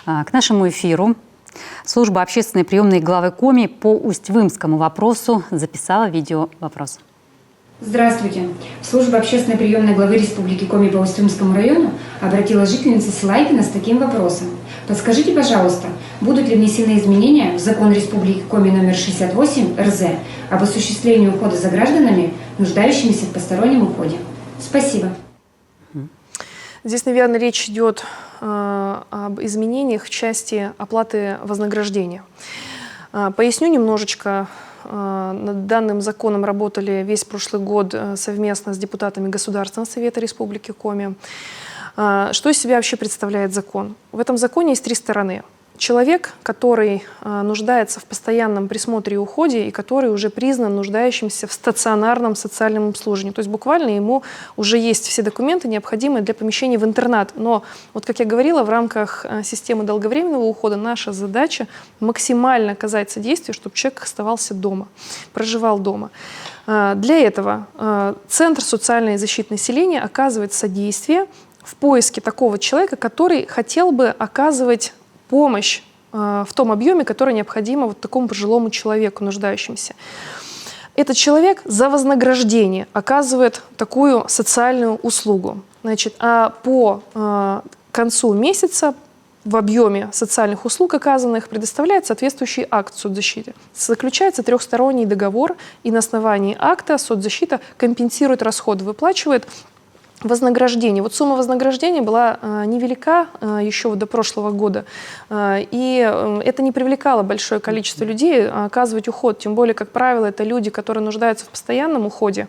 К нашему эфиру служба общественной приемной главы Коми по Усть-Вымскому вопросу записала видео-вопрос. Здравствуйте. Служба общественной приемной главы Республики Коми по Усть-Вымскому району обратилась жительница села Ипина с таким вопросом. Подскажите, пожалуйста, будут ли внесены изменения в закон Республики Коми номер 68 РЗ об осуществлении ухода за гражданами, нуждающимися в постороннем уходе? Спасибо. Здесь, наверное, речь идет об изменениях в части оплаты вознаграждения. Поясню немножечко. Над данным законом работали весь прошлый год совместно с депутатами Государственного совета Республики Коми. Что из себя вообще представляет закон? В этом законе есть три стороны. Человек, который нуждается в постоянном присмотре и уходе, и который уже признан нуждающимся в стационарном социальном обслуживании. То есть буквально ему уже есть все документы, необходимые для помещения в интернат. Но, вот как я говорила, в рамках системы долговременного ухода наша задача максимально оказать содействие, чтобы человек оставался дома, проживал дома. Для этого Центр социальной защиты населения оказывает содействие в поиске такого человека, который хотел бы оказывать помощь в том объеме, который необходимо вот такому пожилому человеку, нуждающемуся. Этот человек за вознаграждение оказывает такую социальную услугу. Значит, а по концу месяца в объеме социальных услуг, оказанных, предоставляет соответствующий акт соцзащиты. Заключается трехсторонний договор, и на основании акта соцзащита компенсирует расходы, выплачивает вознаграждение. Вот сумма вознаграждения была невелика еще до прошлого года, и это не привлекало большое количество людей оказывать уход, тем более, как правило, это люди, которые нуждаются в постоянном уходе.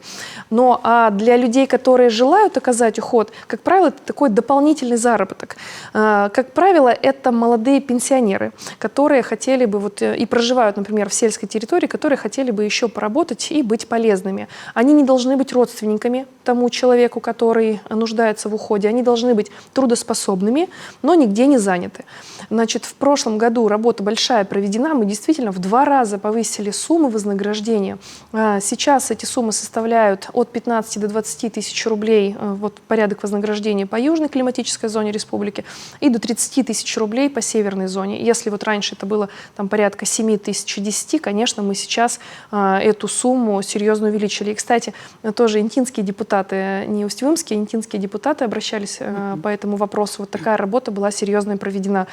Но для людей, которые желают оказать уход, как правило, это такой дополнительный заработок. Как правило, это молодые пенсионеры, которые хотели бы, и проживают, например, в сельской территории, которые хотели бы еще поработать и быть полезными. Они не должны быть родственниками тому человеку, который нуждается в уходе. Они должны быть трудоспособными, но нигде не заняты. Значит, в прошлом году работа большая проведена. Мы действительно в 2 раза повысили суммы вознаграждения. Сейчас эти суммы составляют от 15 до 20 тысяч рублей, вот порядок вознаграждения по южной климатической зоне республики, и до 30 тысяч рублей по северной зоне. Если вот раньше это было там порядка 7 тысяч и 10, конечно, мы сейчас эту сумму серьезно увеличили. И, кстати, тоже интинские депутаты, не усть-вымские, интинские депутаты обращались по этому вопросу. Вот такая работа была серьезно проведена.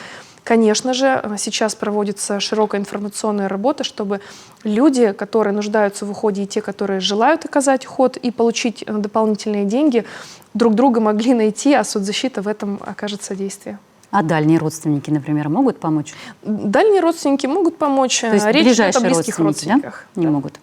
Конечно же, сейчас проводится широкая информационная работа, чтобы люди, которые нуждаются в уходе, и те, которые желают оказать уход и получить дополнительные деньги, друг друга могли найти, а соцзащита в этом окажет содействие. А дальние родственники, например, могут помочь? Дальние родственники могут помочь. То есть речь идет о близких родственники, родственниках. Да? Не могут.